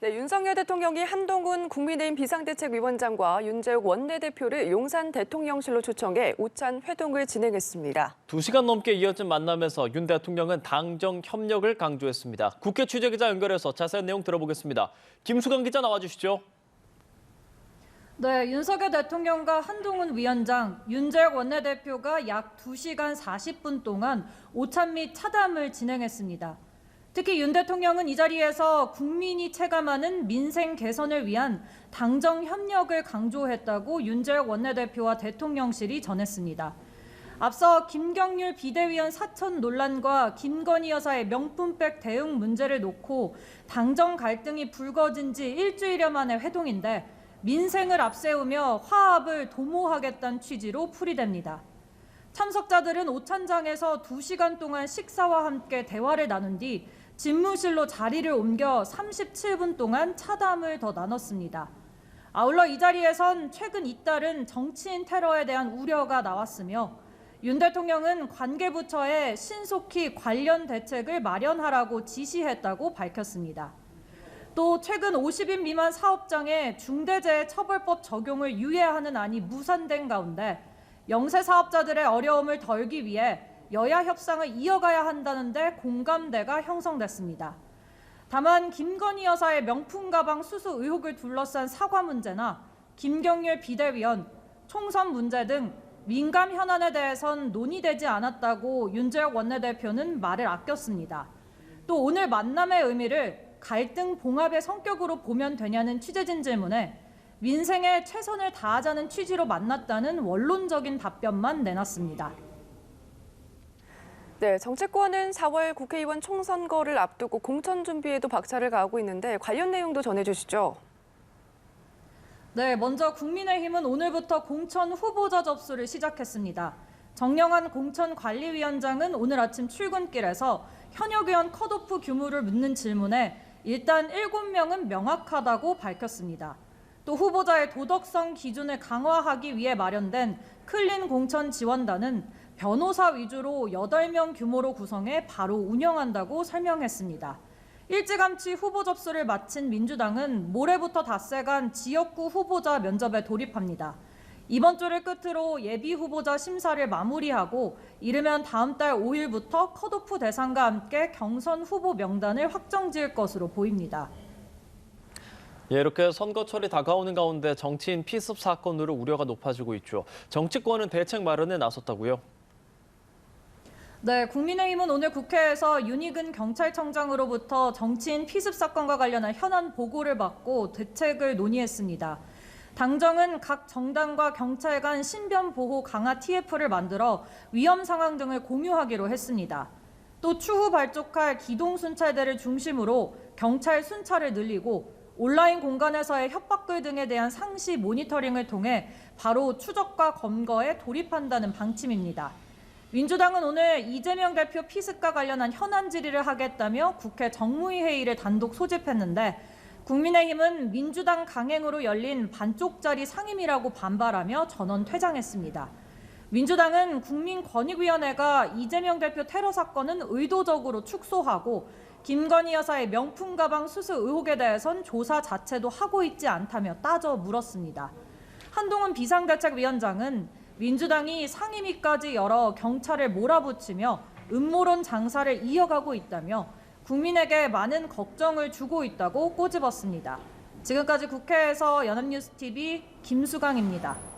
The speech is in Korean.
네, 윤석열 대통령이 한동훈 국민의힘 비상대책위원장과 윤재욱 원내대표를 용산 대통령실로 초청해 오찬 회동을 진행했습니다. 2시간 넘게 이어진 만남에서 윤 대통령은 당정 협력을 강조했습니다. 국회 취재기자 연결해서 자세한 내용 들어보겠습니다. 김수강 기자 나와주시죠. 네, 윤석열 대통령과 한동훈 위원장, 윤재욱 원내대표가 약 2시간 40분 동안 오찬 및 차담을 진행했습니다. 특히 윤 대통령은 이 자리에서 국민이 체감하는 민생 개선을 위한 당정 협력을 강조했다고 윤재욱 원내대표와 대통령실이 전했습니다. 앞서 김경률 비대위원 사천 논란과 김건희 여사의 명품백 대응 문제를 놓고 당정 갈등이 불거진 지 일주일여 만의 회동인데 민생을 앞세우며 화합을 도모하겠다는 취지로 풀이됩니다. 참석자들은 오찬장에서 2시간 동안 식사와 함께 대화를 나눈 뒤 집무실로 자리를 옮겨 37분 동안 차담을 더 나눴습니다. 아울러 이 자리에선 최근 잇따른 정치인 테러에 대한 우려가 나왔으며 윤 대통령은 관계부처에 신속히 관련 대책을 마련하라고 지시했다고 밝혔습니다. 또 최근 50인 미만 사업장에 중대재해처벌법 적용을 유예하는 안이 무산된 가운데 영세 사업자들의 어려움을 덜기 위해 여야 협상을 이어가야 한다는데 공감대가 형성됐습니다. 다만 김건희 여사의 명품 가방 수수 의혹을 둘러싼 사과 문제나 김경률 비대위원, 총선 문제 등 민감 현안에 대해선 논의되지 않았다고 윤재욱 원내대표는 말을 아꼈습니다. 또 오늘 만남의 의미를 갈등 봉합의 성격으로 보면 되냐는 취재진 질문에 민생에 최선을 다하자는 취지로 만났다는 원론적인 답변만 내놨습니다. 네, 정치권은 4월 국회의원 총선거를 앞두고 공천 준비에도 박차를 가하고 있는데 관련 내용도 전해주시죠. 네, 먼저 국민의힘은 오늘부터 공천 후보자 접수를 시작했습니다. 정영환 공천관리위원장은 오늘 아침 출근길에서 현역 의원 컷오프 규모를 묻는 질문에 일단 7명은 명확하다고 밝혔습니다. 또 후보자의 도덕성 기준을 강화하기 위해 마련된 클린 공천 지원단은 변호사 위주로 8명 규모로 구성해 바로 운영한다고 설명했습니다. 일찌감치 후보 접수를 마친 민주당은 모레부터 닷새간 지역구 후보자 면접에 돌입합니다. 이번 주를 끝으로 예비 후보자 심사를 마무리하고 이르면 다음 달 5일부터 컷오프 대상과 함께 경선 후보 명단을 확정지을 것으로 보입니다. 예, 이렇게 선거철이 다가오는 가운데 정치인 피습 사건으로 우려가 높아지고 있죠. 정치권은 대책 마련에 나섰다고요? 네, 국민의힘은 오늘 국회에서 윤희근 경찰청장으로부터 정치인 피습 사건과 관련한 현안 보고를 받고 대책을 논의했습니다. 당정은 각 정당과 경찰 간 신변 보호 강화 TF를 만들어 위험 상황 등을 공유하기로 했습니다. 또 추후 발족할 기동 순찰대를 중심으로 경찰 순찰을 늘리고 온라인 공간에서의 협박글 등에 대한 상시 모니터링을 통해 바로 추적과 검거에 돌입한다는 방침입니다. 민주당은 오늘 이재명 대표 피습과 관련한 현안 질의를 하겠다며 국회 정무위회의를 단독 소집했는데 국민의힘은 민주당 강행으로 열린 반쪽짜리 상임이라고 반발하며 전원 퇴장했습니다. 민주당은 국민권익위원회가 이재명 대표 테러 사건은 의도적으로 축소하고 김건희 여사의 명품 가방 수수 의혹에 대해선 조사 자체도 하고 있지 않다며 따져 물었습니다. 한동훈 비상대책위원장은 민주당이 상임위까지 열어 경찰을 몰아붙이며 음모론 장사를 이어가고 있다며 국민에게 많은 걱정을 주고 있다고 꼬집었습니다. 지금까지 국회에서 연합뉴스TV 김수강입니다.